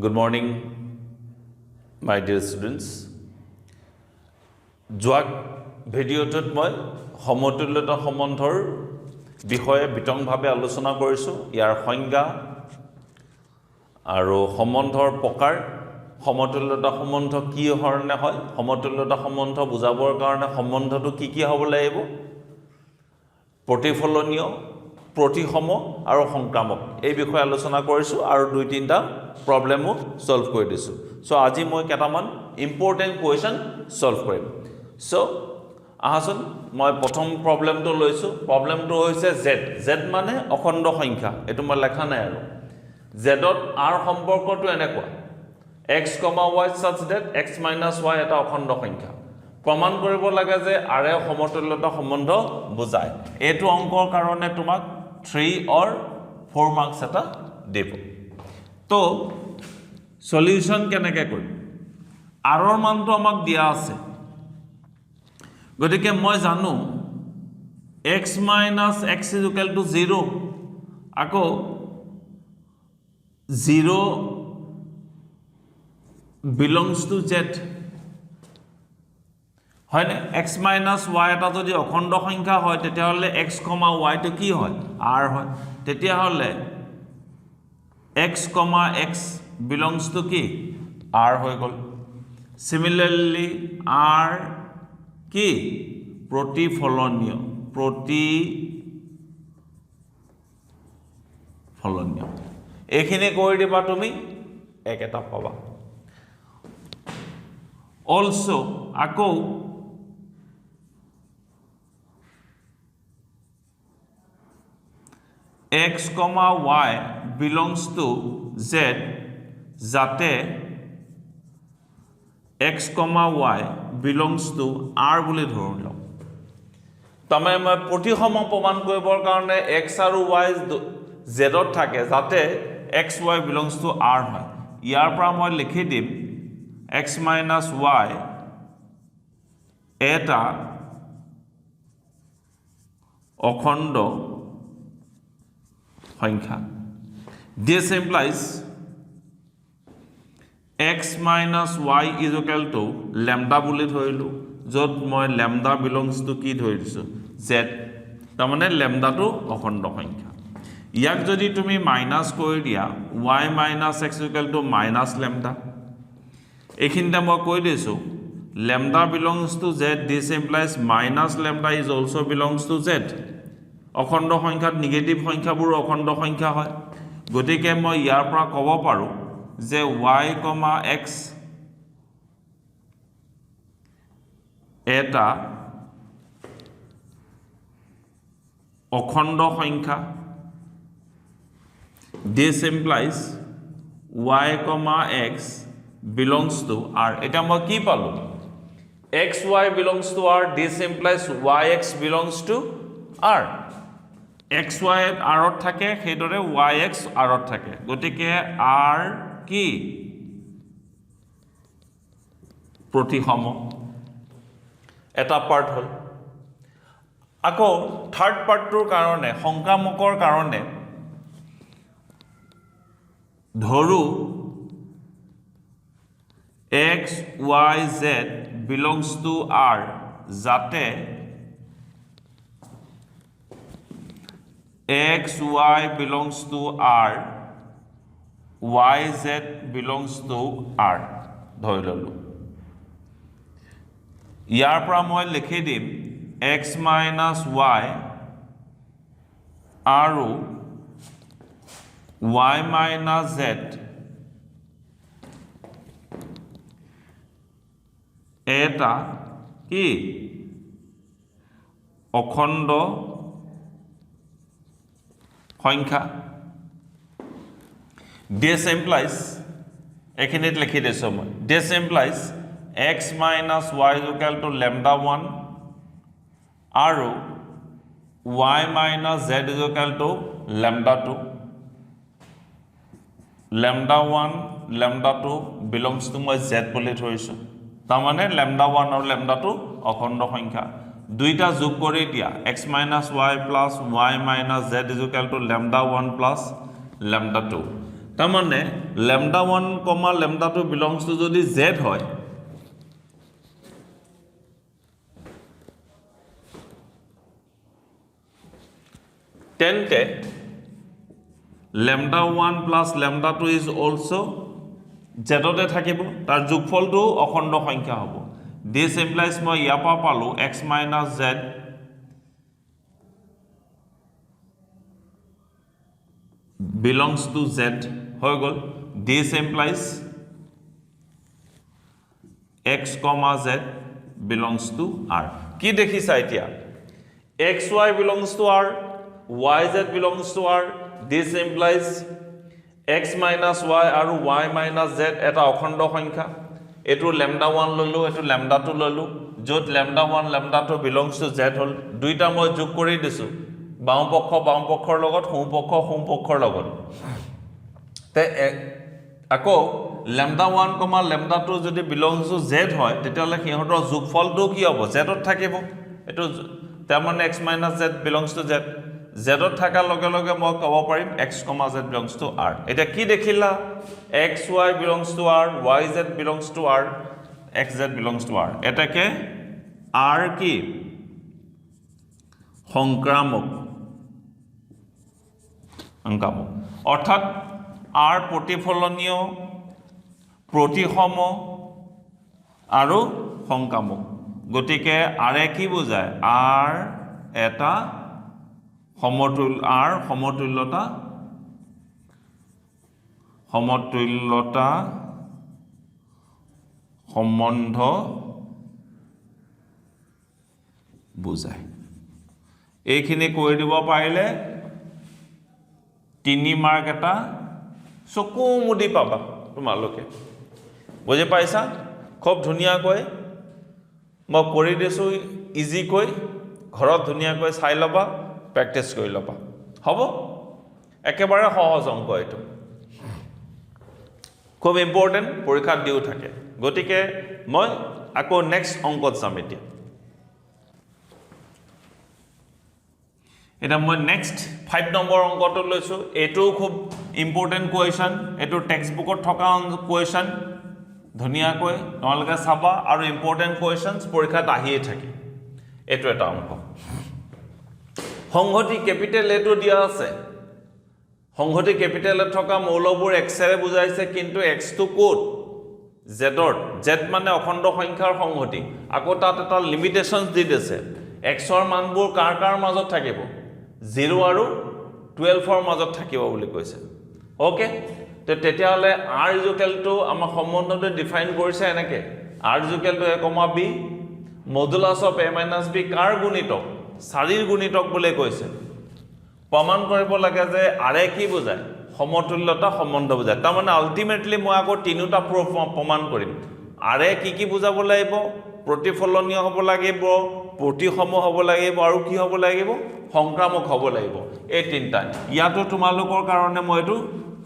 Good morning, my dear students. যোৱা ভিডিঅ'টোত মই সমতুল্যতা সম্বন্ধৰ বিষয়ে বিতংভাৱে আলোচনা কৰিছোঁ। ইয়াৰ সংজ্ঞা আৰু সম্বন্ধৰ প্ৰকাৰ, সমতুল্যতা সম্বন্ধ কি ধৰণে হয়, সমতুল্যতা সম্বন্ধ বুজাবৰ কাৰণে সম্বন্ধটো কি হ'ব লাগিব, প্ৰতিফলনীয়, প্ৰতিসম আৰু সংক্ৰামক এই বিষয়ে আলোচনা কৰিছোঁ আৰু 2-3টা প্ৰব্লেমো সলভ কৰি দিছোঁ। সো আজি মই কেইটামান ইম্পৰ্টেণ্ট কুৱেশ্যন সলভ কৰিম। সো আহাচোন মই প্ৰথম প্ৰব্লেমটো লৈছোঁ। প্ৰব্লেমটো হৈছে জেড মানে অখণ্ড সংখ্যা। এইটো মই লেখা নাই আৰু জেডত আৰ সম্পৰ্কটো এনেকুৱা x, y such that x minus y এটা অখণ্ড সংখ্যা। প্ৰমাণ কৰিব লাগে যে আৰে সমতুল্যতা সম্বন্ধ বুজায়। এইটো অংকৰ কাৰণে তোমাক 3 or 4 মাৰ্কছ এটা দিব। তো সলিউশন কেনেকৈ কৰিম? আৰৰ মানটো আমাক দিয়া আছে, গতিকে মই জানো x minus x is equal to 0, আকৌ 0 belongs to z, হয়নে? x minus y এটা যদি অখণ্ড সংখ্যা হয় তেতিয়াহ'লে x, y টো কি হয়? r হয়। তেতিয়াহ'লে x, x belongs to কি? r হৈ গ'ল। Similarly r কি? প্ৰতিফলনীয়, প্ৰতিফলনীয়। এইখিনি কৰি দিবা তুমি, এক এটা পাবা। অলসো আকৌ x, y belongs to z যাতে x, y belongs to r বুলি ধৰি লওঁ। তাৰমানে মই প্ৰতিসম প্ৰমাণ কৰিবৰ কাৰণে x আৰু y জেডত থাকে যাতে x, y belongs to r হয়। ইয়াৰ পৰা মই লিখি দিম x minus y এটা অখণ্ড সংখ্যা। This implies x minus y is equal to lambda বুলি ধৰিলোঁ, য'ত মই lambda belongs to কি ধৰি দিছোঁ? z। তাৰমানে লেমডাটো অখণ্ড সংখ্যা। ইয়াক যদি তুমি মাইনাছ কৰি দিয়া y minus x is equal to minus lambda, এইখিনিতে মই কৈ দিছোঁ lambda belongs to z, this implies minus lambda is also belongs to z। অখণ্ড সংখ্যাত নিগেটিভ সংখ্যাবোৰ অখণ্ড সংখ্যা হয়, গতিকে মই ইয়াৰ পৰা ক'ব পাৰোঁ যে y, x এটা অখণ্ড সংখ্যা। This implies y, x belongs to r। এটা মই কি পালোঁ? x, y belongs to r, this implies y, x belongs to r। x, y rত থাকে, সেইদৰে y, x rত থাকে, গতিকে r কি? প্ৰতিসম। এটা পাৰ্ট হ'ল। আকৌ থাৰ্ড পাৰ্টটোৰ কাৰণে, সংক্ৰামকৰ কাৰণে ধৰোঁ x, y, z belongs to r যাতে x, y belongs to r, y, z belongs to r ধৰি ল'লোঁ। ইয়াৰ পৰা মই লিখি দিম x minus y আৰু y minus z এটা কি? অখণ্ড সংখ্যা। This implies, এইখিনিত লিখি দিছোঁ মই, this implies x minus y is equal to lambda 1 আৰু y minus z is equal to lambda 2। lambda 1, lambda 2 belongs to মই z বুলি ধৰিছোঁ। তাৰমানে lambda 1 আৰু lambda 2 অখণ্ড সংখ্যা। দুইটা যোগ কৰি দিয়া x minus y plus y minus z is equal to lambda 1 plus lambda 2। তাৰ মানে lambda 1, lambda 2 belongs to যদি z হয় তেন্তে lambda 1 plus lambda 2 is also জেডতে থাকিব তাৰ যোগফলটো অখণ্ড সংখ্যা হ'ব this implies মই ইয়াৰ পৰা পালো x minus z belongs to z হৈ গল this implies x comma z belongs to r কি দেখিছা এতিয়া xy belongs to r yz belongs to r this implies x minus y আৰু y minus z এটা অখণ্ড সংখ্যা এটো lambda 1 ললো এটো lambda 2 ললো যত lambda 1 lambda 2 belongs to z হল দুইটা মই যোগ কৰি দিছো বাম পক্ষৰ লগত সোঁ পক্ষৰ লগত তে আকৌ lambda 1, lambda 2 যদি belongs to z হয় তেতিয়ালে সিহঁতৰ যোগফলটো কি হ'ব z ত থাকিব এটো তাৰ মানে x minus z belongs to z z ত থাকা লগে লগে মই কব পাৰিম x, z belongs to r এটা কি দেখিলা xy belongs to r yz belongs to r xz belongs to r এটাকে r কি সংক্ৰামক অৰ্থাৎ r প্ৰতিফলনীয় প্ৰতিসম আৰু সংক্ৰামক গতিকে r কি বুজায় r এটা সমতুল্যতা সম্বন্ধ বুজায় এইখিনি কৈ দিব পাৰিলে 3 মাৰ্ক এটা চকু মুদি পাবা তোমালোকে বুজি পাইছা খুব ধুনিয়াকৈ মই কৰি দিছো ইজি কৈ ঘৰত ধুনিয়াকৈ চাই লবা প্ৰেক্টিস কৰি লবা হ'ব একেবাৰে সহজ অংক এটো খুব ইম্পৰ্টেন্ট পৰীক্ষা দিও থাকে গতিকে মই আকৌ নেক্সট অংকত যাম এতিয়া এটা মই নেক্সট 5 নম্বৰ অংকটো লৈছো এটো খুব ইম্পৰ্টেন্ট কোৱেশ্চন এটো টেক্সট বুকত থকা কোৱেশ্চন ধুনিয়াকৈ তোমালোকে চাবা আৰু ইম্পৰ্টেন্ট কোৱেশ্চনছ পৰীক্ষাত আহিয়ে থাকে এটো এটা অংক সংহতি ক্যাপিটেল এটো দিয়া আছে সংহতি ক্যাপিটেলত থকা মৌলবোৰ x এৰে বুজাইছে কিন্তু x টো কোড z ৰ z মানে অখণ্ড সংখ্যাৰ সংহতি আকৌ তাত এটা লিমিটেশনছ দি দিছে x ৰ মানবোৰ কাৰ মাজত থাকিব 0 আৰু 12 ৰ মাজত থাকিব বুলি কৈছে ওকে তে তেতিয়ালে r ইকুৱেলটো আমাৰ সম্বন্ধটো ডিফাইন কৰিছে এনেকে r ইকুৱেলটো a, b modulus of a - b কাৰ গুণিতক 4 ৰ গুণিতক বুলি কৈছে প্ৰমাণ কৰিব লাগে যে r কি বুজায় সমতুল্যতা সম্বন্ধ বুজায় তাৰ মানে আলটিমেটলি মই আকৌ তিনিটা প্ৰমাণ কৰিম r কি বুজাব লাগিব প্ৰতিফলনীয় হ'ব লাগিব প্ৰতিসম হ'ব লাগিব আৰু কি হ'ব লাগিব সংক্ৰামক হ'ব লাগিব এই তিনটা ইয়াতো তোমালোকৰ কাৰণে মই এটো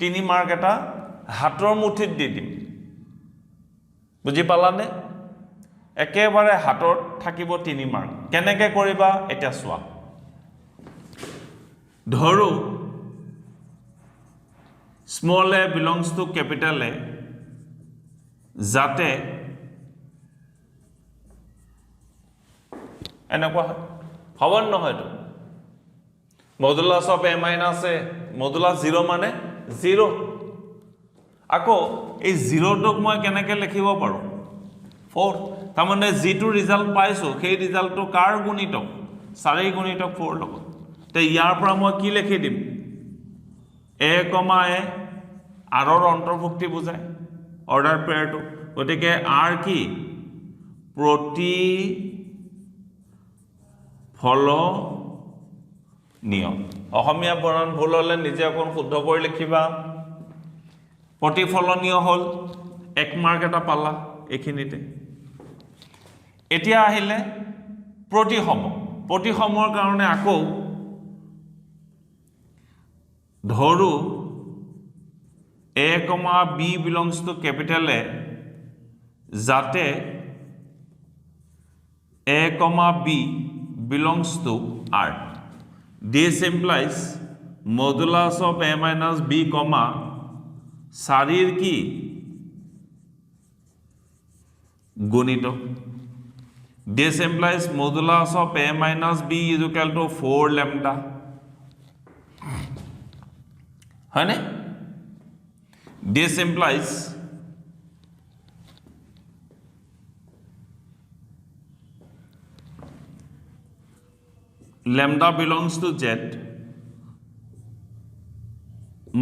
3 মাৰ্ক এটা হাতৰ মুঠিত দি দিম বুজি পালানে একেবাৰে হাতত থাকিব 3 মাৰ্ক কেনেকে কৰিবা এটা চোৱা ধৰো small a belongs to capital A যাতে এনেকুৱা হ'ব নহয় তো modulus of a minus a modulus 0 মানে 0 আকৌ এই 0 টক মই কেনেকে লিখিব পাৰো 4 তাৰ মানে যেটো ৰিজাল্ট পাইছো সেই ৰিজাল্টটো কাৰ গুণিতক 4 গুণিতক 4 লগত তে ইয়াৰ পৰা মই কি লিখি দিম a, a r ৰ অন্তৰ্ভুক্তি বুজায় অৰ্ডাৰ পেয়াৰটো গতিকে r কি প্ৰতি ফলনীয় অসমীয়া বৰ্ণন ভুল হলে নিজে অকণ শুদ্ধ কৰি লিখিবা প্ৰতিফলনীয় হল 1 মাৰ্ক এটা পালা এখিনিতে এতিয়া আহিলে প্ৰতিসমৰ কাৰণে আকৌ ধৰো a, b belongs to capital A যাতে a, b belongs to R this implies modulus of a minus b, 4 কি গুণিতক this implies modulus of a minus b is equal to 4 lambda হয়নে this implies lambda belongs to z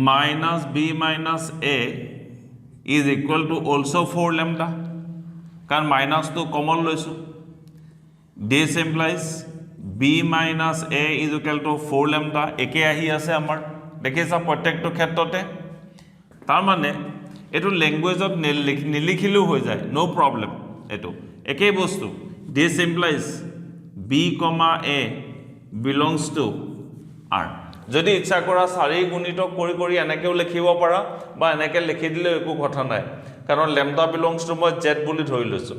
minus b minus a is equal to also 4 lambda কাৰণ minus তো common লৈছো this implies b minus a is equal to 4 lambda একে আহি আছে আমাৰ দেখিছা প্ৰত্যেকটো ক্ষেত্ৰতে তাৰ মানে এটো ল্যাঙ্গুৱেজত নিলিখিলেও হৈ যায় নো প্ৰবলেম এটো একে বস্তু this implies b, a belongs to r যদি ইচ্ছা কৰা 4 গুণিতক কৰি এনেকেও লিখিব পাৰা বা এনেকে লিখি দিলে একো কথা নাই কাৰণ lambda belongs to মই z বুলি ধৰি লৈছো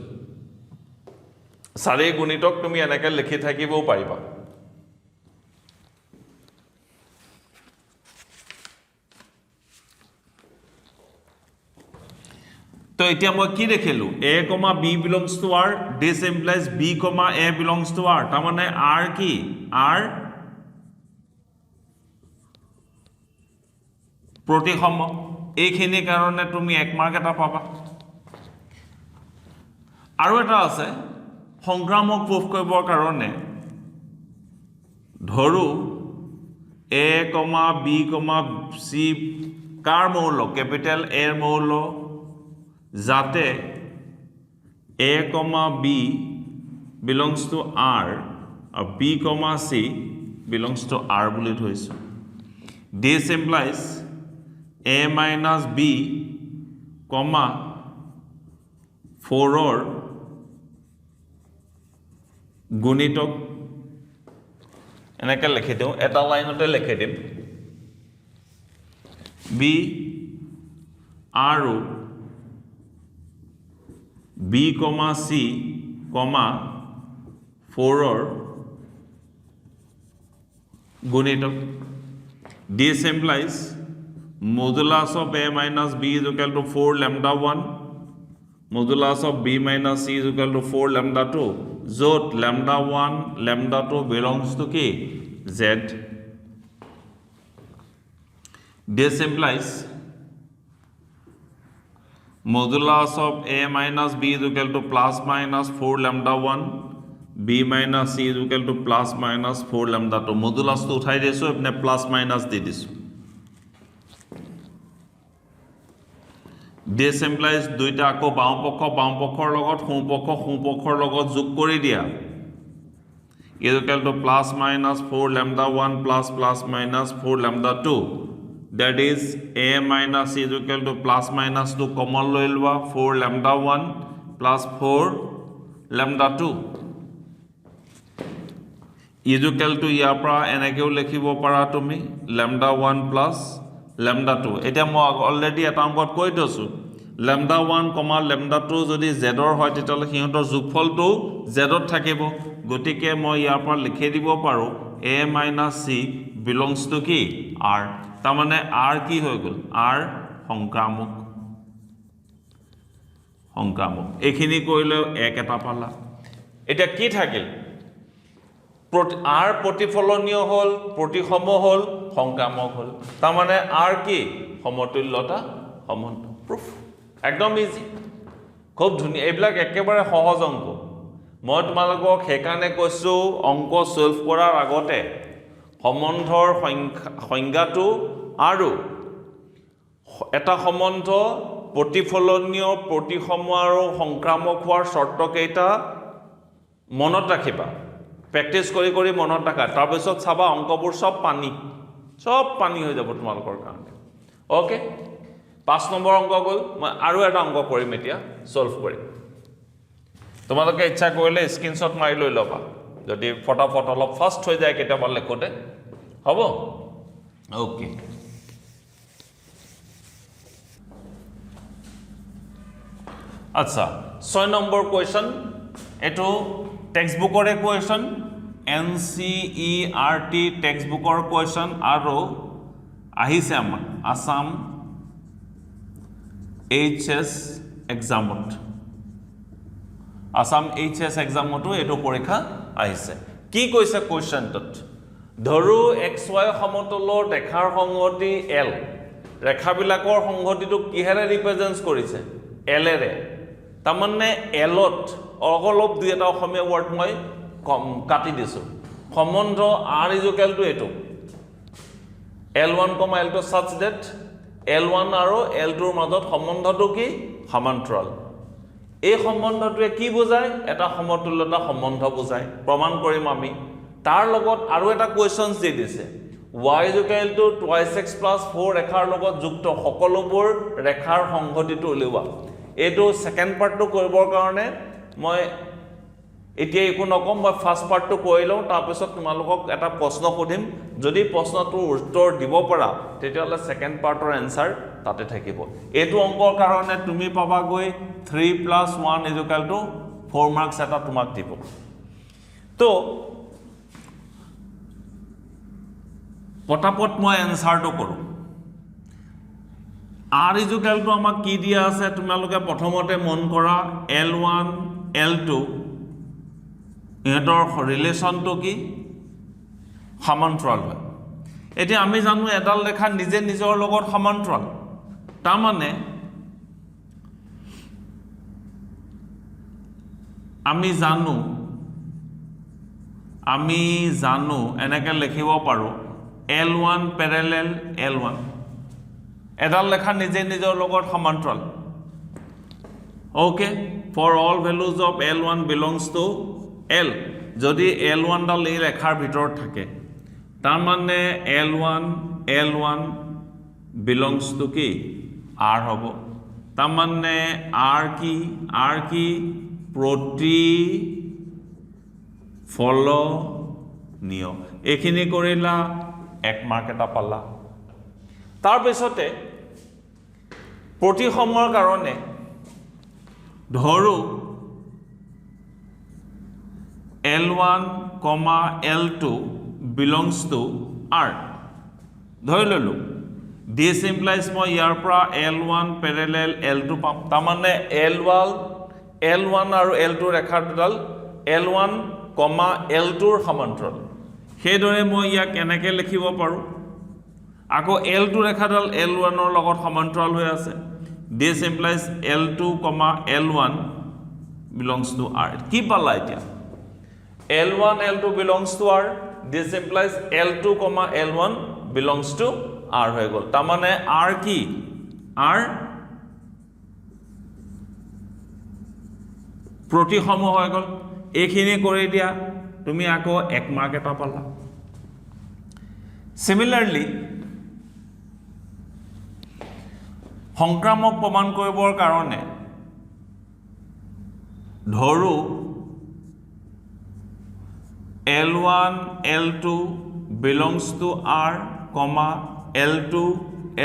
4 গুণিতক তুমি এনেকে লিখি থাকিবও পাৰিবা তো এতিয়া মই কি দেখিলো a, b belongs to r this implies b, a belongs to r তাৰ মানে r কি r প্ৰতিসম এইখিনি কাৰণে তুমি 1 মাৰ্ক এটা পাবা আৰু এটা আছে সংগ্ৰামক প্ৰুফ কৰিবৰ কাৰণে ধৰু a, b, c কাৰ মৌল ক্যাপিটেল a এর মৌল যাতে a, b belongs to r are b, c belongs to r বুলি ধৰিছো this implies a minus b, 4 or গুণিতক এনেকে লিখি দিও এটা লাইনতে লিখি দিম b আৰু b, c, 4 or গুণিতক this implies modulus of a minus b is equal to 4 lambda 1 modulus of b minus c is equal to 4 lambda 2 যত lambda 1 lambda 2 belongs to কি z this implies modulus of a minus b is equal to plus minus 4 lambda 1 b minus c is equal to plus minus 4 lambda 2 modulus তো উঠাই দিছো এনে plus minus দি দিছো this implies দুইটা আকো বামপক্ষৰ লগত সোঁপক্ষৰ লগত যোগ কৰি দিয়া is equal to plus minus 4 lambda 1 plus minus 4 lambda 2 that is a minus c is equal to plus minus 2 common লৈ লবা 4 lambda 1 plus 4 lambda 2 is equal to ইয়াৰ পৰা এনেকেও লিখিব পাৰা তুমি lambda 1 plus lambda 2 এটা মই অলৰেডি এটা অংকত কৈ দিছো lambda 1, lambda 2 যদি z ৰ হয় তেতিয়ালে হিহঁতৰ যোগফলটো z ত থাকিব গতিকে মই ইয়াৰ পৰা লিখি দিব পাৰো a minus c belongs to কি r তাৰ মানে r কি হৈ গল r সংক্ৰামক এখিনি কইলে এক এটা পালা এটা কি থাকিল r প্ৰতিফলনীয় হল প্ৰতিসম হল সংক্ৰামক হল তাৰ মানে r কি সমতুল্যতা সম্বন্ধ প্ৰুফ একদম ইজি খুব ধুনিয়া এইবিলাক একেবাৰে সহজ অংক মই তোমালোকক হেকানে কৈছো অংক সলভ কৰাৰ আগতে সম্বন্ধৰ সংজ্ঞাটো আৰু এটা সম্বন্ধ প্ৰতিফলনীয় প্ৰতিসম আৰু সংক্ৰামক হোৱাৰ শৰ্ত কেইটা মনত ৰাখিবা প্ৰেক্টিস কৰি মনত ৰাখা তাৰ পিছত চাবা অংকবোৰ সব পানী হৈ যাব তোমালোকৰ কাৰণে ওকে 5 নম্বৰ অংক গল মই আৰু এটা অংক কৰিম এতিয়া সলভ কৰিম তোমালোকে ইচ্ছা কৰিলে স্ক্ৰিনশ্বট মাৰি লৈ লবা যদি ফটাফট অলপ ফাস্ট হৈ যায় কেতিয়াবা লেখোতে হ'ব ওকে আচ্ছা 6 নম্বৰ কোৱেশ্চন এটো টেক্সটবুকৰ কোৱেশ্চন NCERT টেক্সটবুকৰ কোৱেশ্চন আৰু আহিছে আমাৰ আসাম HS এক্সামত আসাম HS এক্সামতো এইটো পৰীক্ষা আহিছে কি কৈছে কোৱেশ্চনটোত ধৰু XY সমতলৰ ৰেখাৰ সংহতি L ৰেখাবিলাকৰ সংহতিটো কিহেৰে ৰিপ্ৰেজেন্ট কৰিছে L এৰে তাৰমানে L ত অলপ দুই এটা অসমীয়া ওয়াৰ্ড মই কাটি দিছো সম্বন্ধ R = এইটো L1, L2 such that L1 আৰু L2 ৰ মাজত সম্বন্ধটো কি সমান্তৰাল এই সম্বন্ধটোৱে কি বুজায় এটা সমতুল্যতা সম্বন্ধ বুজায় প্ৰমাণ কৰিম আমি তাৰ লগত আৰু এটা কোৱেশ্চনছ দি দিছে y = 2x + 4 ৰেখাৰ লগত যুক্ত সকলোবোৰ ৰেখাৰ সংহতিটো উলিওৱা এইটো সেকেন্ড পাৰ্টটো কৰিবৰ কাৰণে মই এতিয়া একো নকম মই ফাৰ্স্ট পাৰ্টটো কৈ লওঁ তাৰ পিছত তোমালোকক এটা প্ৰশ্ন সুধিম যদি প্ৰশ্নটোৰ উত্তৰ দিব পাৰা তেতিয়ালে সেকেন্ড পাৰ্টৰ আনসাৰ তাতে থাকিব এইটো অংকৰ কাৰণে তুমি পাবা গৈ 3 + 1 = 4 মাৰ্কস এটা তোমাক দিব তো পটাপট মই আনসাৰটো কৰো R = আমাক কি দিয়া আছে তোমালোকে প্ৰথমতে মন কৰা L1 L2 ইহঁতৰ ৰিলেশনটো কি সমান্তৰাল হয় এতিয়া আমি জানো এডাল ৰেখা নিজে নিজৰ লগত সমান্তৰাল তাৰ মানে আমি জানো এনেকৈ লিখিব পাৰো L1 parallel L1 এডাল ৰেখা নিজে নিজৰ লগত সমান্তৰাল okay for all values of L1 belongs to L যদি L1 ডাল এই ৰেখাৰ ভিতৰত থাকে তাৰ মানে L1 belongs to কি R হ'ব তাৰ মানে R কি প্ৰতিফলনীয় এইখিনি কৰিলা এক মাৰ্ক এটা পালা তাৰ পিছতে প্ৰতিসমৰ কাৰণে ধৰো L1, L2 belongs to R ধৰি ললো this implies মই ইয়াৰ পৰা L1 parallel L2 পাম তাৰ মানে L1 আৰু L2 ৰেখাডাল L1, L2 ৰ সমান্তৰাল সেইদৰে মই ইয়াক এনেকৈ লিখিব পাৰো আকৌ L2 ৰেখাডাল L1 ৰ লগত সমান্তৰাল হৈ আছে this implies L2, L1 belongs to R কি পালা এতিয়া L1, L2 belongs to R this implies L2, L1 belongs to R হৈ গল তাৰ মানে R কি R প্ৰতিসম হৈ গল এইখিনি কৰি দিয়া তুমি আকৌ এক মাৰ্ক এটা পালা সিমিলাৰলি সংক্ৰামক প্ৰমাণ কৰিবৰ কাৰণে ধৰো L1, L2 belongs to R, L2,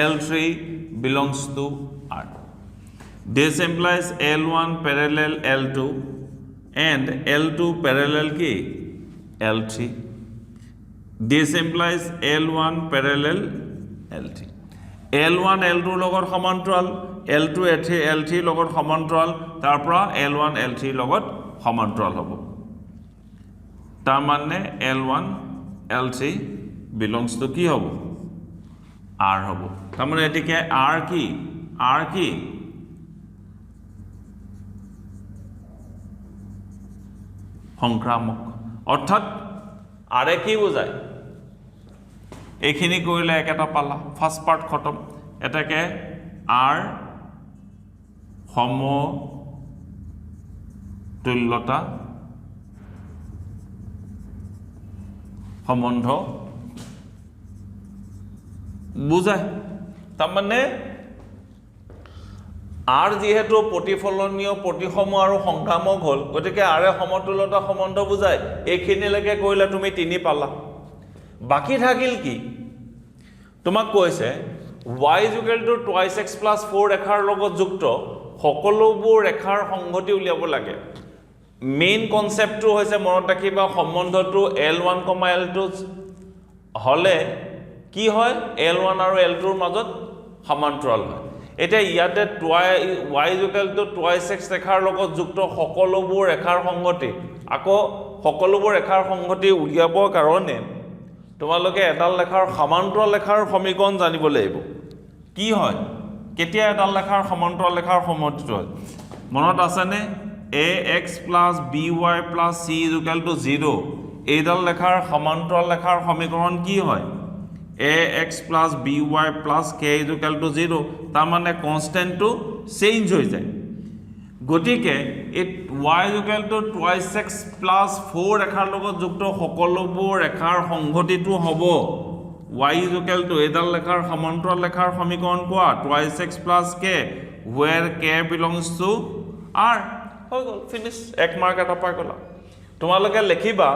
L3 belongs to R. This implies L1 parallel L2 and L2 parallel ki L3. This implies L1 parallel L3. L1 L2 লগত সমান্তৰাল L2 L3 লগত সমান্তৰাল তাৰ পৰা L1 L3 লগত সমান্তৰাল হ'ব তাৰ মানে L1 L3 belongs to কি হ'ব R হ'ব তাৰ মানে এটিকে R কি সংক্ৰামক অৰ্থাৎ R কি বুজায় এইখিনি কৰিলে একটা পালা ফাৰ্স্ট পাৰ্ট খতম এটাকে R সমতুল্যতা সম্বন্ধ বুজায় তাৰ মানে R যেহেতু প্ৰতিফলনীয় প্ৰতিসম আৰু সংক্ৰামক হল গতিকে R সমতুল্যতা সম্বন্ধ বুজায় এইখিনিলৈকে কইলা তুমি 3 পালা বাকি থাকিল কি তোমাক কৈছে y = 2x + 4 ৰেখাৰ লগত যুক্ত সকলোবোৰ ৰেখাৰ সংহতি উলিয়াব লাগে মেইন কনসেপ্টটো হৈছে মনত ৰাখিবা সম্বন্ধটো L1, L2 হলে কি হয় L1 আৰু L2 ৰ মাজত সমান্তৰাল হয় এতিয়া ইয়াতে y equal to twice x ৰেখাৰ লগত যুক্ত সকলোবোৰ ৰেখাৰ সংগতি আকৌ সকলোবোৰ ৰেখাৰ সংগতি উলিয়াবৰ কাৰণে তোমালোকে এডাল ৰেখাৰ সমান্তৰাল ৰেখাৰ সমীকৰণ জানিব লাগিব কি হয় কেতিয়া এডাল ৰেখাৰ সমান্তৰাল ৰেখাৰ সমষ্টিটো হয় মনত আছেনে ax plus by plus c is equal to 0 এইডাল ৰেখাৰ সমান্তৰাল ৰেখাৰ সমীকৰণ কি হয় ax plus by plus k is equal to 0 তাৰ মানে কনষ্টেন্টটো চেঞ্জ হৈ যায় গতিকে এই y is equal to twice x plus 4 ৰেখাৰ লগত যুক্ত সকলোবোৰ ৰেখাৰ সংগতিটো হ'ব y is equal to এইডাল ৰেখাৰ সমান্তৰাল ৰেখাৰ সমীকৰণ কোৱা twice x plus k where k belongs to r হৈ গ'ল ফিনিশ এক মাৰ্ক এটা পাই গ'লা তোমালোকে লিখিবা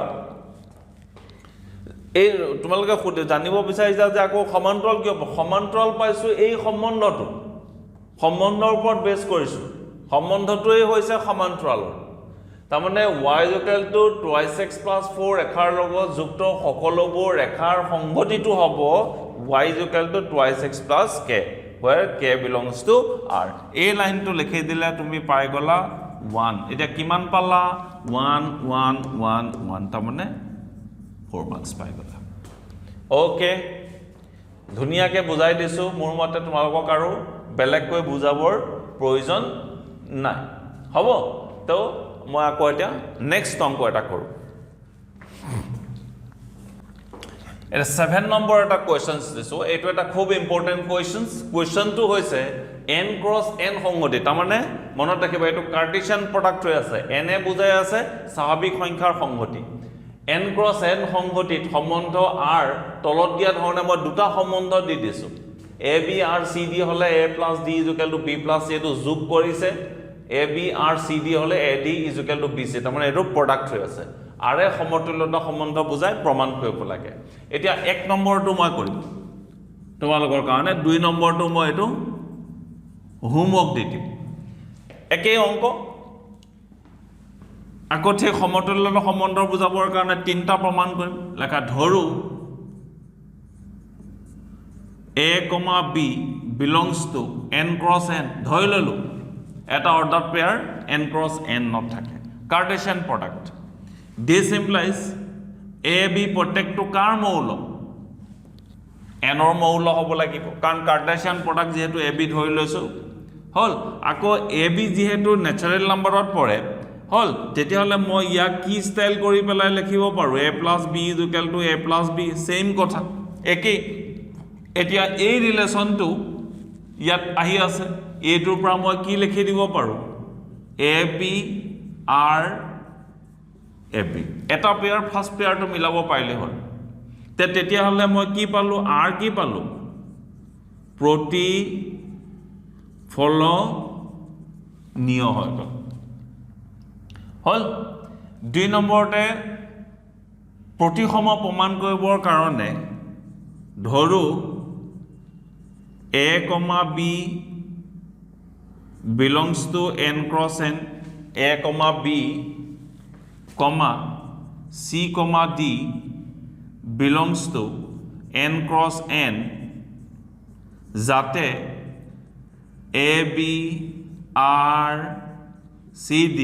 এই তোমালোকে জানিব বিচাৰিছা যে আকৌ সমান্তৰাল কি হ'ব সমান্তৰাল পাইছো এই সম্বন্ধটো সম্বন্ধৰ ওপৰত বেছ কৰিছো সম্বন্ধটোই হৈছে সমান্তৰাল তাৰমানে y is equal to twice x plus 4 ৰেখাৰ লগত যুক্ত সকলোবোৰ ৰেখাৰ সংগতিটো হ'ব y is equal to twice x plus k where k belongs to r এই লাইনটো লিখি দিলে তুমি পাই গলা 1 এটা কিমান পালা 1 1 1 1 তাৰমানে 4 মাৰ্কস পাই গলা ওকে ধুনিয়াকে বুজাই দিছো মোৰ মতে তোমালোকক আৰু বেলেগকৈ বুজাবৰ প্ৰয়োজন নাই হ'ব তো মই আকৌ এটা নেক্সট অংক এটা কৰো এটা 7 নম্বৰ এটা কোৱেশ্চনছ দিছো এইটো এটা খুব ইম্পৰ্টেন্ট কোৱেশ্চনটো হৈছে n ক্ৰস n সংগতি তাৰমানে মনত ৰাখিবা এইটো কাৰ্টেছিয়ান প্ৰডাক্ট হৈ আছে n এ বুজাই আছে স্বাভাৱিক সংখ্যাৰ সংগতি n ক্ৰস n সংগতিত সম্বন্ধ r তলত দিয়া ধৰণে মই দুটা সম্বন্ধ দি দিছো a b r c d হলে a plus d is equal to b plus c এটো যোগ কৰিছে a b r c d হলে a d is equal to b c তাৰমানে এটো প্ৰডাক্ট হৈ আছে আৰে সমতুল্যতা সম্বন্ধ বুজাই প্ৰমাণ কৰিব লাগে এতিয়া 1 নম্বৰটো মই কৰিম তোমালোকৰ কাৰণে 2 নম্বৰটো মই এটো হোমৱৰ্ক দি দিম একেই অংক আকঠে সমতুল্যতা সম্বন্ধ বুজাবৰ কাৰণে তিনটা প্ৰমাণ কৰিম লেখা ধৰু a, b belongs to n cross n ধৰি ললো এটা order pair n cross n not থাকে Cartesian product this implies a b প্ৰত্যেকটো কাৰ মৌল n ৰ মৌল হ'ব লাগিব কাৰণ কাৰ্টেছিয়ান প্ৰডাক্ট যেহেতু a b ধৰি লৈছো হল আকৌ a b যেহেতু ন্যাচাৰাল নম্বৰত পৰে হল তেতিয়াহলে মই ইয়াক কি ষ্টাইল কৰি পেলাই লিখিব পাৰো a plus b is equal to a plus b same কথা একেই এতিয়া এই ৰিলেচনটো ইয়াত আহি আছে এটোৰ পৰা মই কি লিখি দিব পাৰো a b r a b এটা পেয়াৰ ফাৰ্স্ট পেয়াৰটো মিলাব পাৰিলে হ'ল তেতিয়া হলে মই কি পালো r কি পালো প্ৰতি ফলনীয় হয় হল 2 নম্বৰতে প্ৰতিসম প্ৰমাণ কৰিবৰ কাৰণে ধৰু a, b belongs to n cross n a, b, c, d belongs to n cross n যাতে a, b, r, c, d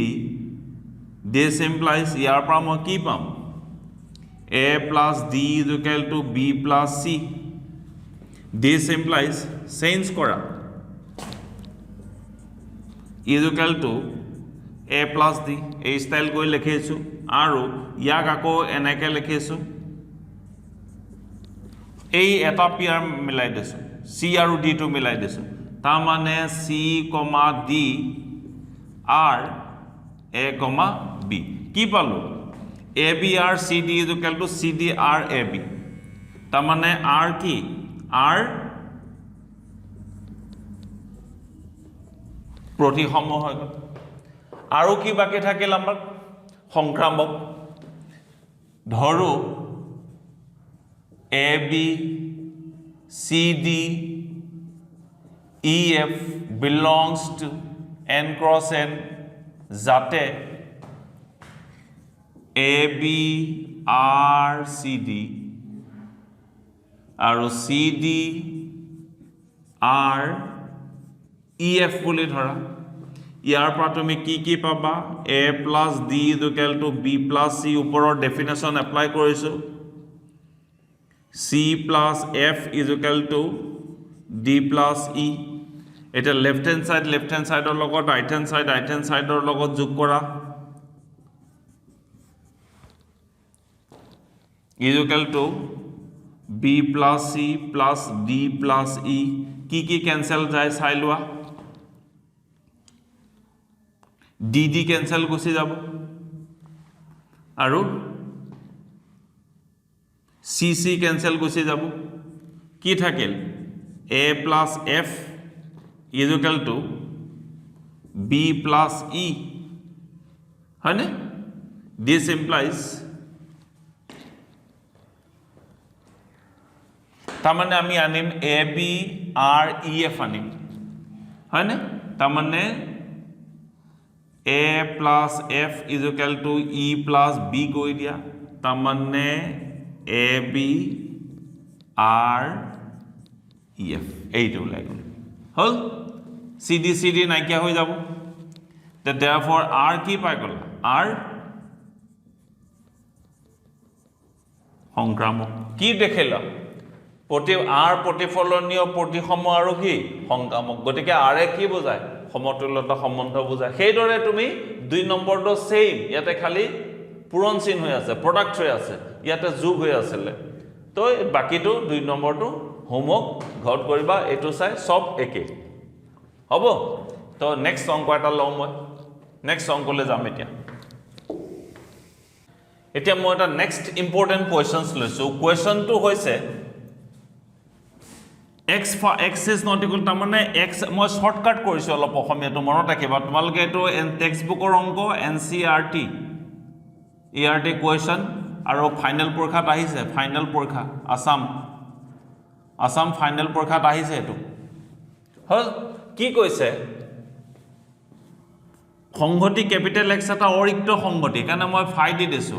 this implies ইয়াৰ পৰা মই কি পাম a plus d is equal to b plus c this implies change কৰা is equal to a plus d এই style কৰি লিখিছো আৰু ইয়াক আকৌ এনেকৈ লিখিছো এই এটা পেয়াৰ মিলাই দিছো c আৰু d টো মিলাই দিছো তাৰ মানে c, d r a, b কি পালো a b r c d is equal to c d r a b তাৰ মানে r কি r প্ৰতিসম হৈ গ'ল আৰু কি বাকি থাকিল আমাৰ সংক্ৰামক ধৰু a b c d e f belongs to n cross n যাতে a b r c d আৰু c d r EF বুলি ধৰা ইয়াৰ পৰা তুমি কি পাবা A plus D equal to B plus C ওপৰৰ ডেফিনেশ্যন এপ্লাই কৰিছো C plus F is equal to D plus E এটা লেফট হ্যান্ড সাইডৰ লগত ৰাইট হ্যান্ড সাইডৰ লগত যোগ কৰা is equal to B plus C plus D plus E কি cancel যায় চাই লোৱা D কেনসেল গুচি যাব আৰু C কেনসেল গুচি যাব কি থাকিল A plus F is equal to B plus E হয়নে this implies তাৰমানে আমি আনিম AB R EF আনিম হয়নে তাৰমানে A plus F is equal to E plus B কৰি দিয়া তাৰমানে AB R EF এইটো ওলাই গ'ল হল CD নাইকিয়া হৈ যাব therefore R কি পাই গ'ল R সংক্ৰামক কি দেখিলা R প্ৰতিফলনীয় প্ৰতিসম আৰু কি সংক্ৰামক গতিকে R এ কি বুজায় সমতুল্যতা সম্বন্ধ বুজায় সেইদৰে তুমি 2 নম্বৰটো সেম ইয়াতে খালি পূৰণ চিন হৈ আছে প্ৰডাক্ট হৈ আছে ইয়াতে যোগ হৈ আছিল তো বাকিটো 2 নম্বৰটো হোমৱৰ্ক ঘৰত কৰিবা এটো চাই সব একে হ'ব তো নেক্সট অংক এটা লম মই নেক্সট অংকলৈ যাম এতিয়া মই এটা নেক্সট ইম্পৰ্টেন্ট কোৱেশ্চনছ লৈছো কোৱেশ্চনটো হৈছে x is not equal তাৰমানে x মই শৰ্টকাট কৰিছো অলপ অসমীয়াটো মনত ৰাখিবা তোমালোকে এটো টেক্সট বুকৰ অংক NCERT ERT কোৱেশ্চন আৰু ফাইনেল পৰীক্ষাত আহিছে ফাইনেল পৰীক্ষা আসাম ফাইনেল পৰীক্ষাত আহিছে এটো হল কি কৈছে সংহতি ক্যাপিটেল X এটা অৰিক্ত সংহতি কাৰণে মই ফাই দি দিছো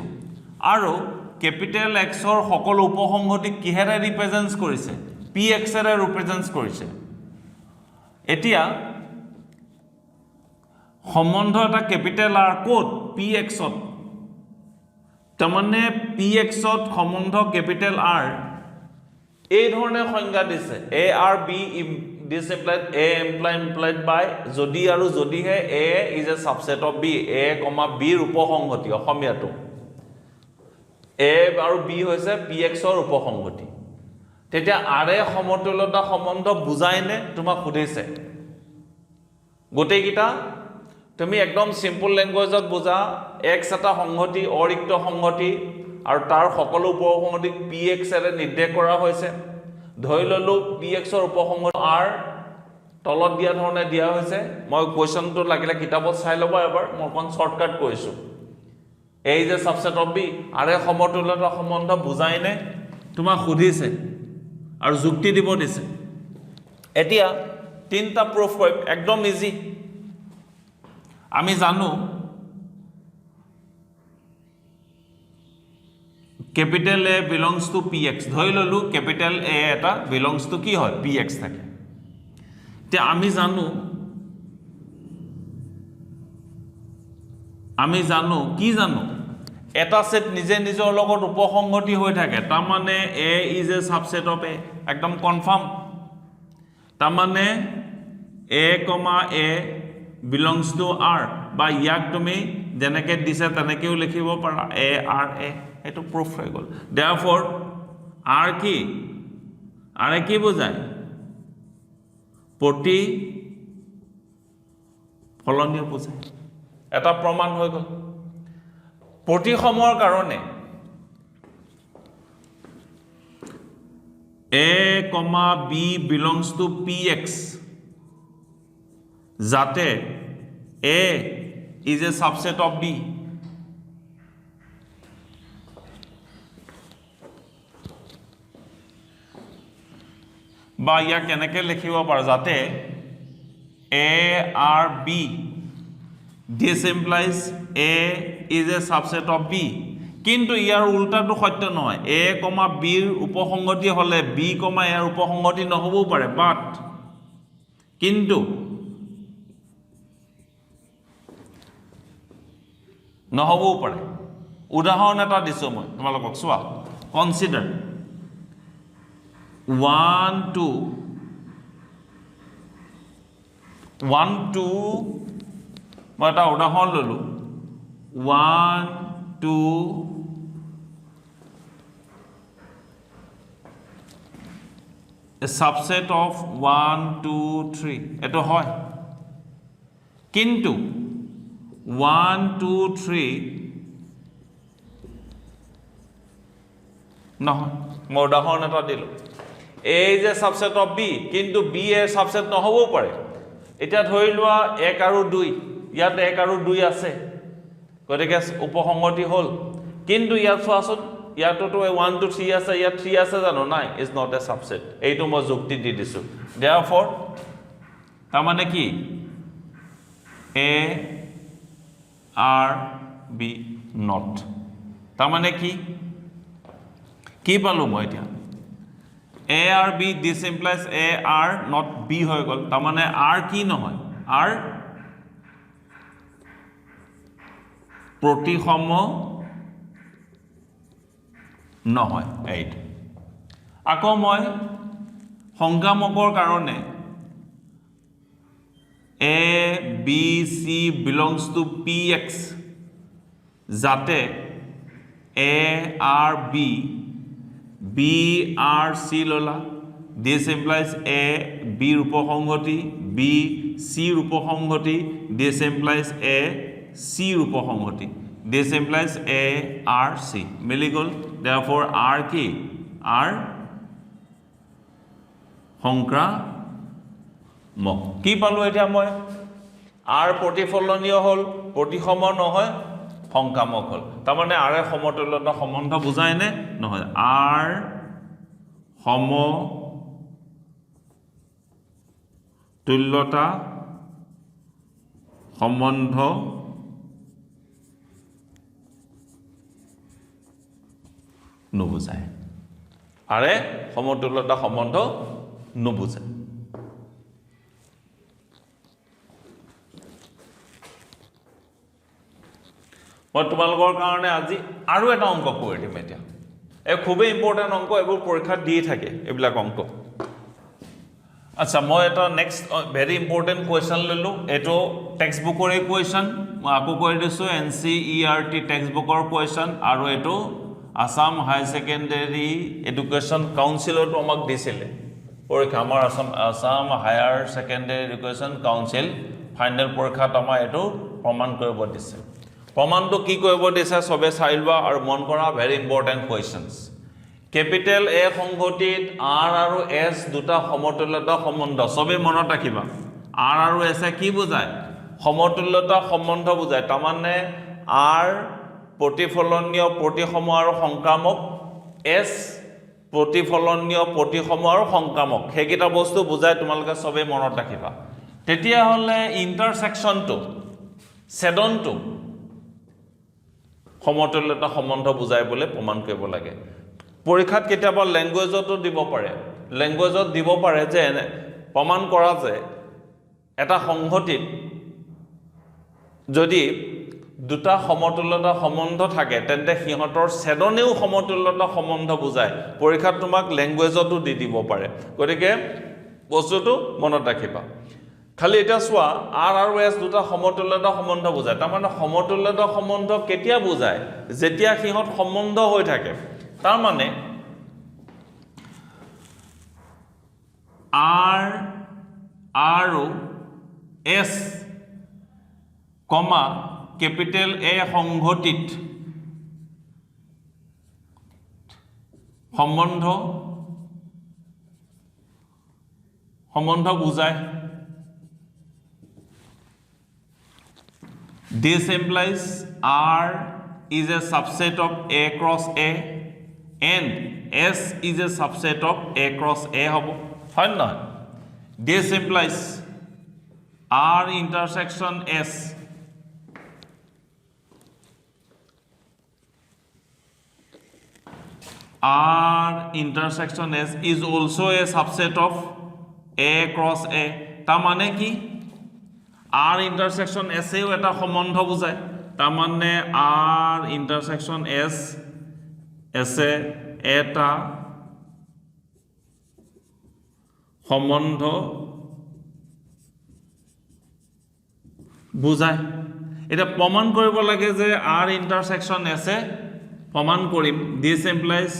আৰু ক্যাপিটেল X ৰ সকলো উপসংহতি কিহেৰে ৰিপ্ৰেজেন্টছ কৰিছে PX এৰে ৰিপ্ৰেজেন্টছ কৰিছে এতিয়া সম্বন্ধ এটা ক্যাপিটেল R কোড PX ত তাৰমানে PX ত সম্বন্ধ ক্যাপিটেল R এই ধৰণে সংজ্ঞা দিছে A R B this implied A implied by যদি আৰু যদিহে A is a subset of B A, B ৰ উপসংহতি অসমীয়াটো A আৰু B হৈছে PX ৰ উপসংহতি তেতিয়া R এ সমতুল্যতা সম্বন্ধ বুজায়নে তোমাক সুধিছে গোটেইকিটা তুমি একদম সিম্পল ল্যাঙ্গুৱেজত বুজা X এটা সংহতি অৰিক্ত সংহতি আৰু তাৰ সকলো উপসংহতি PX এৰে নিৰ্দেশ কৰা হৈছে ধৰি ললো PX ৰ উপসংহতি R তলত দিয়া ধৰণে দিয়া হৈছে মই কোৱেশ্চনটো লাগিলে কিতাপত চাই লবা এবাৰ মই কোন শৰ্টকাট কৈছো A is a subset of B R এ সমতুল্যতা সম্বন্ধ বুজায়নে তোমাক সুধিছে আৰু যুক্তি দিব দিছে এতিয়া তিনটা প্ৰুফ কৰিম একদম ইজি আমি জানো capital A belongs to PX ধৰি ললো capital A এটা belongs to কি হয় PX থাকে তে আমি জানো কি জানো এটা সেট নিজে নিজৰ লগত উপসংহতি হৈ থাকে তাৰ মানে A is a subset of A একদম কনফাৰ্ম তাৰ মানে A, A belongs to R বা ইয়াক তুমি যেনেকৈ দিছে তেনেকৈও লিখিব পাৰা A R A এটো প্ৰুফ হৈ গল therefore R কি বুজায় প্ৰতি ফলনীয় বুজায় এটা প্ৰমাণ হৈ গল প্ৰতিসমৰ কাৰণে A, B belongs to PX যাতে A is a subset of B বা ইয়া কেনেকৈ লিখিব পাৰ যাতে A R B this implies A is a subset of B কিন্তু ইয়াৰ উল্টাটো সত্য নহয় A, B ৰ উপসংগতি হলে B, A ৰ উপসংগতি নহবও পাৰে বাট কিন্তু নহবও পাৰে উদাহৰণ এটা দিছো মই তোমালোকক চোৱা কনসিডাৰ 1 2 1 2 মই এটা উদাহৰণ ললো 1 2 a subset of 1 2 3 এটো হয় কিন্তু 1 2 3 নহয় মই উদাহৰণ এটা দিলো a is a subset of b কিন্তু b a subset নহবও পাৰে এটা ধৰি লোৱা 1 আৰু 2 ইয়াত 1 আৰু 2 আছে গতিকে উপসংগতি হল কিন্তু ইয়াত চোৱাচোন ইয়াতো 1 2 3 আছে ইয়াত 3 আছে জানো নাই is not a subset এইটো মই যুক্তি দি দিছো therefore তাৰ মানে কি a r b not তাৰ মানে কি পালো মই এতিয়া a r b this implies a r not b হৈ গল তাৰ মানে r কি নহয় r প্ৰতিসম নহয় এইটো আকৌ মই সংক্ৰামকৰ কাৰণে a b c belongs to px যাতে a r b b r c ললা this implies a b ৰূপসংগতি b c ৰূপসংগতি this implies a c ৰূপসংগতি this implies a r c মিলি গল therefore r কি r সংক্ৰামক কি পালো এতিয়া মই r প্ৰতিফলনীয় হল প্ৰতিসম নহয় সংক্ৰামক হল তাৰ মানে r এর সমতুল্যতা সম্বন্ধ বুজায় নে নহয় r সমতুল্যতা সম্বন্ধ নুবুজায় আরে সমতুল্যতা সম্বন্ধ নুবুজায় মই তোমালোকৰ কাৰণে আজি আৰু এটা অংক কৰি দিম এতিয়া এই খুবই ইম্পৰ্টেন্ট অংক এবোৰ পৰীক্ষা দি থাকে এইবিলাক অংক আচ্ছা মই এটা নেক্সট ভেৰি ইম্পৰ্টেন্ট কোৱেশ্চন ললো এটো টেক্সট বুকৰে কোৱেশ্চন মই আকৌ কৈ দিছো NCERT টেক্সট বুকৰ কোৱেশ্চন আৰু এটো আসাম হাই সেকেন্ডাৰী এডুকেশন কাউন্সিলৰ তো আমাক দিছিলে পৰীক্ষা আমাৰ Assam higher secondary education council final পৰীক্ষাত আমাৰ এটো প্ৰমাণ কৰিব দিছে প্ৰমাণটো কি কৰিব দিছে সবে চাই লোৱা আৰু মন কৰা very important questions capital A সংগঠিত R আৰু S দুটা সমতুল্যতা সম্বন্ধ সবে মনত ৰাখিবা R আৰু S এ কি বুজায় সমতুল্যতা সম্বন্ধ বুজায় তাৰ মানে R প্ৰতিফলনীয় প্ৰতিসম আৰু সংক্ৰামক S প্ৰতিফলনীয় প্ৰতিসম আৰু সংক্ৰামক হেকিটা বস্তু বুজায় তোমালোকে সবে মনত ৰাখিবা তেতিয়া হলে ইন্টাৰসেকশনটো ছেডনটো সমতুল্যতা সম্বন্ধ বুজায় বলে প্ৰমাণ কৰিব লাগে পৰীক্ষাত কেতিয়াবা ল্যাঙ্গুৱেজতো দিব পাৰে ল্যাঙ্গুৱেজত দিব পাৰে যে প্ৰমাণ কৰা যে এটা সংগঠিত যদি দুটা সমতুল্যতা সম্বন্ধ থাকে তেন্তে সিহঁতৰ ছেডনেও সমতুল্যতা সম্বন্ধ বুজায় পৰীক্ষাত তোমাক ল্যাঙ্গুৱেজতো দি দিব পাৰে গতিকে বস্তুটো মনত ৰাখিবা খালি এটা চোৱা R আৰু S দুটা সমতুল্যতা সম্বন্ধ বুজায় তাৰ মানে সমতুল্যতা সম্বন্ধ কেতিয়া বুজায় যেতিয়া সিহঁত সম্বন্ধ হৈ থাকে তাৰ মানে R আৰু S কমা ক্যাপিটেল A সংগঠিত সম্বন্ধ বুজায় This implies R is a subset of A cross A and S is a subset of A cross A hobo হয় না This implies R intersection S R intersection S is also a subset of A cross A তাৰ মানে কি R intersection S এও এটা সম্বন্ধ বুজায় তাৰ মানে R ইন্টাৰসেকশন S এছে এটা সম্বন্ধ বুজায় এটা প্ৰমাণ কৰিব লাগে যে R ইন্টাৰসেকশন S এ প্ৰমাণ কৰিম দিস ইমপ্লাইজ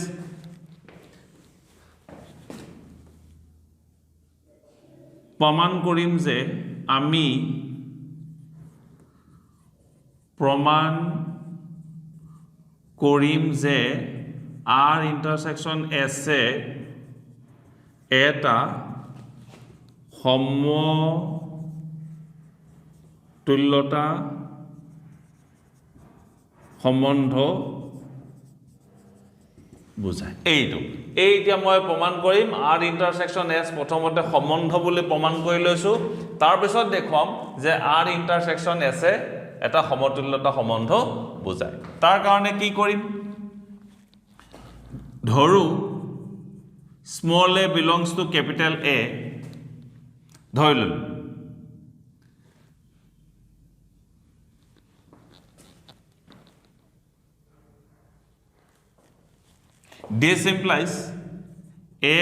প্ৰমাণ কৰিম যে আমি প্ৰমাণ কৰিম যে R ইন্টাৰসেকশন S এ এটা সমতুল্যতা সম্বন্ধ বুজায় এইটা মই প্ৰমাণ কৰিম R ইন্টাৰসেকশন S প্ৰথমতে সম্বন্ধ বুলি প্ৰমাণ কৰি লৈছো তাৰ পিছত দেখুৱাম যে R ইন্টাৰসেকশন S এ এটা সমতুল্যতা সম্বন্ধ বুজায় তাৰ কাৰণে কি কৰিম ধৰু small a belongs to capital A ধৰি ললো this implies A,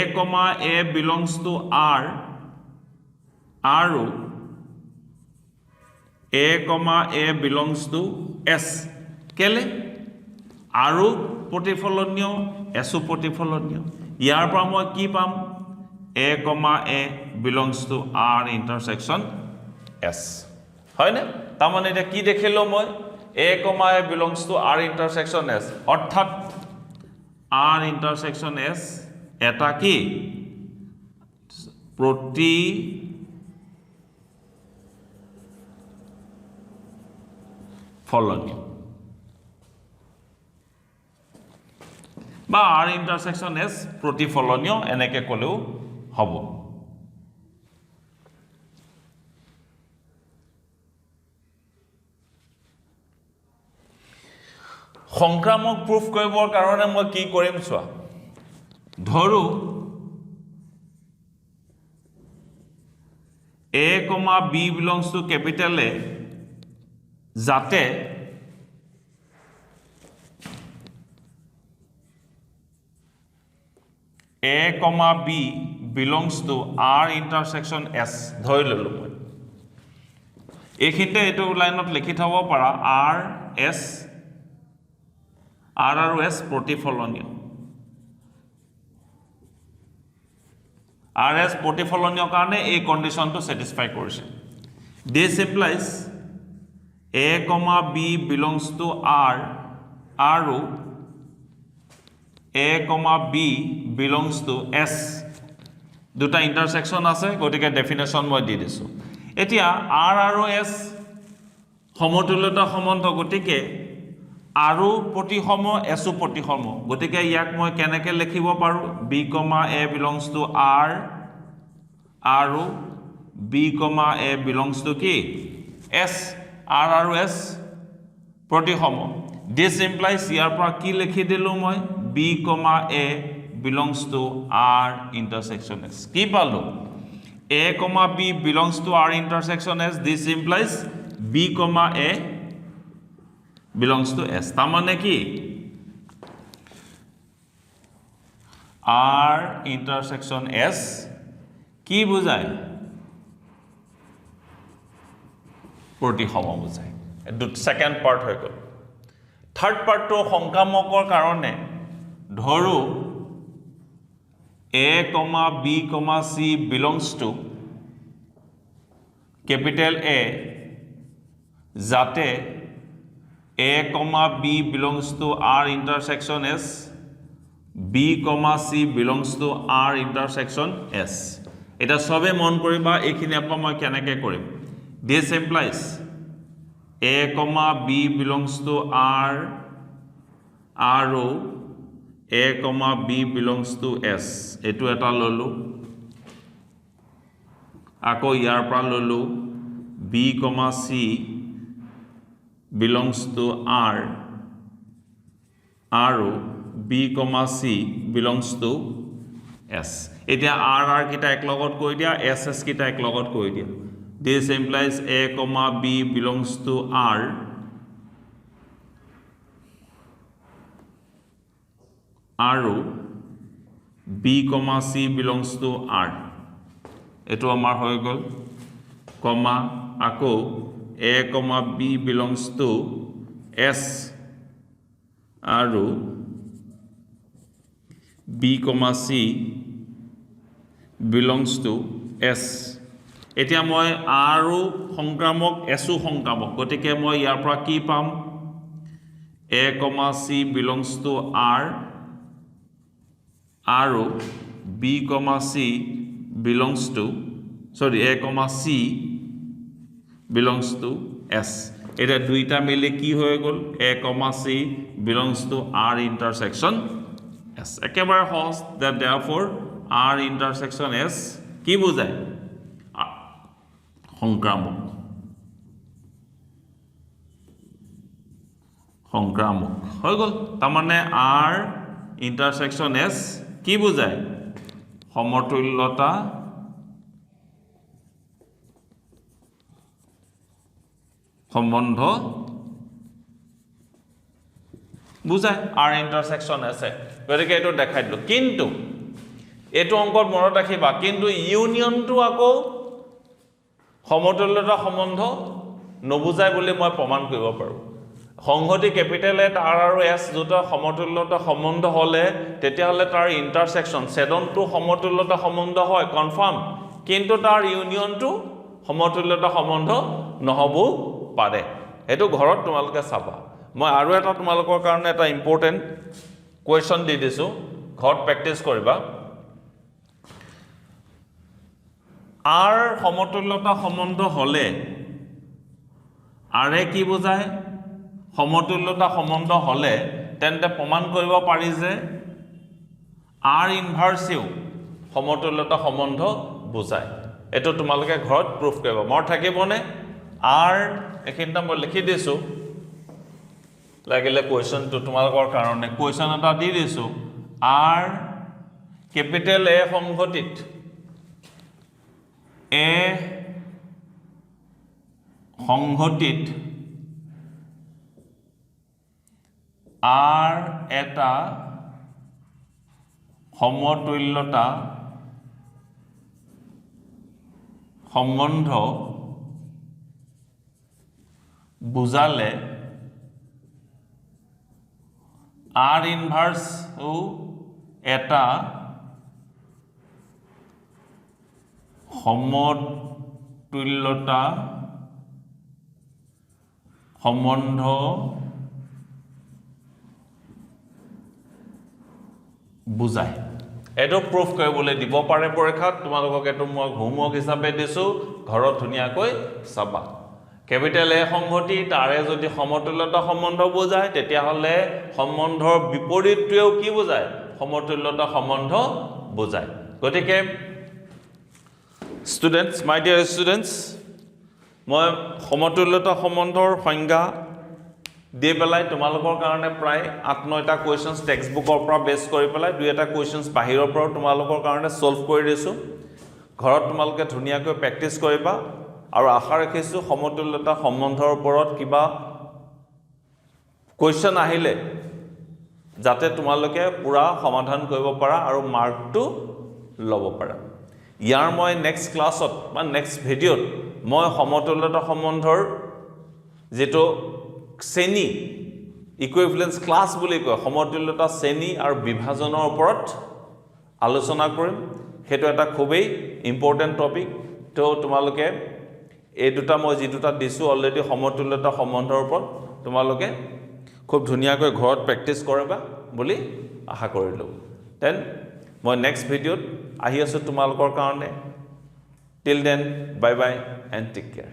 A belongs to R আৰু A, A belongs to S কেলে আৰু প্ৰতিফলনীয় S প্ৰতিফলনীয় ইয়াৰ পৰা মই কি পাম A, A belongs to R intersection S হয় না তাৰ মানে এটা কি দেখিলো মই A, A belongs to R intersection S অৰ্থাৎ R intersection S এটা কি প্ৰতি ফলনীয় বা R intersection S প্ৰতিফলনীয় এনেকে কলেও হ'ব সংক্ৰামক প্ৰুফ কৰিবৰ কাৰণে মই কি কৰিম চোৱা ধৰু A, B belongs to capital A যাতে A, B belongs to R intersection S ধৰি ললো মই এইখিনিতে এইটো লাইনত লিখি থব পাৰা R আৰু S প্ৰতিফলনীয় R S প্ৰতিফলনীয় কাৰণে এই কন্ডিশনটো স্যাটিসফাই কৰিছে this implies A, B belongs to R আৰু A, B belongs to S দুটা ইন্টাৰসেকশন আছে গতিকে ডেফিনেশন মই দি দিছো এতিয়া R আৰু S সমতুল্যতা সম্বন্ধ গতিকে আৰু প্ৰতিসম S প্ৰতিসম গতিকে ইয়াক মই কেনেকৈ লিখিব পাৰো B, A belongs to R আৰু B, A belongs to কি S R আৰু S প্ৰতিসম this implies ইয়াৰ পৰা কি লিখি দিলো মই B, A belongs to R intersection S কি পালো A, B belongs to R intersection S this implies B, A belongs to S তাৰ মানে কি R intersection S কি বুজায় প্ৰতিসম বুজায় সেকেন্ড পাৰ্ট হৈ গল থাৰ্ড পাৰ্টটো সংক্ৰামকৰ কাৰণে ধৰু A, B, C belongs to capital A যাতে A, B belongs to R intersection S B, C belongs to R intersection S এটা সবে মন কৰিবা এইখিনি আপা মই কেনেকৈ কৰিম this implies A, B belongs to R আৰু A, B belongs to S এটো এটা ললো আকৌ ইয়াৰ পৰা ললো B, C belongs to R আৰু B, C belongs to S এতিয়া R কিটা এক লগত কৈ দিয়া S কিটা এক লগত কৈ দিয়া this implies A, B belongs to R আৰু B, C belongs to R এটো আমাৰ হৈ গল কমা আকৌ A, B belongs to S আৰু B, C belongs to S এতিয়া মই আৰু সংক্ৰামক এসো সংক্ৰামক গতিকে মই ইয়াৰ পৰা কি পাম A, C belongs to R আৰু B, C belongs to A, C belongs to S এটা দুইটা মিলে কি হৈ গল A, C belongs to R intersection S একেবাৰে সহজ that therefore R intersection S কি বুজায় সংক্ৰামক হৈ গল তাৰ মানে R intersection S কি বুজায় সমতুল্যতা সম্বন্ধ বুজায় R intersection S গতিকে এটো দেখাই দিলো কিন্তু এটো অংকত মনত ৰাখিবা কিন্তু ইউনিয়নটো আকৌ সমতুল্যতা সম্বন্ধ নবুজায় বুলি মই প্ৰমাণ কৰিব পাৰো সংহতি ক্যাপিটেল এ R আৰু S দুটা সমতুল্যতা সম্বন্ধ হলে তেতিয়া হলে তাৰ ইন্টাৰসেকশন ছেদনটো সমতুল্যতা সম্বন্ধ হয় কনফাৰ্ম কিন্তু তাৰ ইউনিয়নটো সমতুল্যতা সম্বন্ধ নহব পাৰে এটো ঘৰত তোমালোকে চাবা মই আৰু এটা তোমালোকৰ কাৰণে এটা ইম্পৰ্টেন্ট কোৱেশ্চন দি দিছো ঘৰত প্ৰ্যাকটিস কৰিবা R সমতুল্যতা সম্বন্ধ হলে R কি বুজায় সমতুল্যতা সম্বন্ধ হলে তেন্তে প্ৰমাণ কৰিব পাৰি যে R ইনভাৰ্সিও সমতুল্যতা সম্বন্ধ বুজায় এটো তোমালোকে ঘৰত প্ৰুফ কৰিবা মোৰ থাকিবনে R এখিনটা মই লিখি দিছো লাগিলে কোৱেশ্চনটো তোমালোকৰ কাৰণে কোৱেশ্চন এটা দি দিছো R capital A সংহতিত A সংহতিত R এটা সমতুল্যতা সম্বন্ধ বুজালে R ইনভার্স ও এটা সমতুল্যতা সম্বন্ধ বুজায় এটো প্ৰুফ কৰিবলৈ দিব পাৰে পৰীক্ষাত তোমালোকক এটো মই হোমৱৰ্ক হিচাপে দিছো ঘৰত ধুনিয়াকৈ চাবা ক্যাপিটেল এ সংহতি তাৰে যদি সমতুল্যতা সম্বন্ধ বুজায় তেতিয়া হলে সম্বন্ধৰ বিপৰীতটোও কি বুজায় সমতুল্যতা সম্বন্ধ বুজায় গতিকে students my dear students মই সমতুল্যতা সম্বন্ধৰ সংজ্ঞা দি পেলাই তোমালোকৰ কাৰণে প্ৰায় 8-9টা কোৱেশ্চনছ টেক্সট বুকৰ পৰা বেস কৰি পেলাই দুই এটা কোৱেশ্চনছ বাহিৰৰ পৰা তোমালোকৰ কাৰণে সলভ কৰি দিছো ঘৰত তোমালোকে ধুনিয়াকৈ প্ৰ্যাকটিস কৰিবা আৰু আশা ৰাখিছো সমতুল্যতা সম্বন্ধৰ ওপৰত কিবা কোৱেশ্চন আহিলে যাতে তোমালোকে পুৰা সমাধান কৰিব পাৰা আৰু মাৰ্কটো ল'ব পাৰা ইয়াৰ মই নেক্সট ক্লাছত বা নেক্সট ভিডিঅত মই সমতুল্যতা সম্বন্ধৰ যেটো শ্ৰেণী ইকুইভ্যালেন্স ক্লাস বুলি কয় সমতুল্যতা শ্ৰেণী আৰু বিভাজনৰ ওপৰত আলোচনা কৰিম হেতু এটা খুবেই ইম্পৰ্টেন্ট টপিক তো তোমালোকে এই দুটা মই যি দুটা দিছো অলৰেডি সমতুল্যতা সম্বন্ধৰ ওপৰত তোমালোকে খুব ধুনিয়াকৈ ঘৰত প্ৰ্যাকটিস কৰিবা বুলি আশা কৰিলো দেন মই নেক্সট ভিডিঅত আহি আছো তোমালোকৰ কাৰণে till then bye bye and take care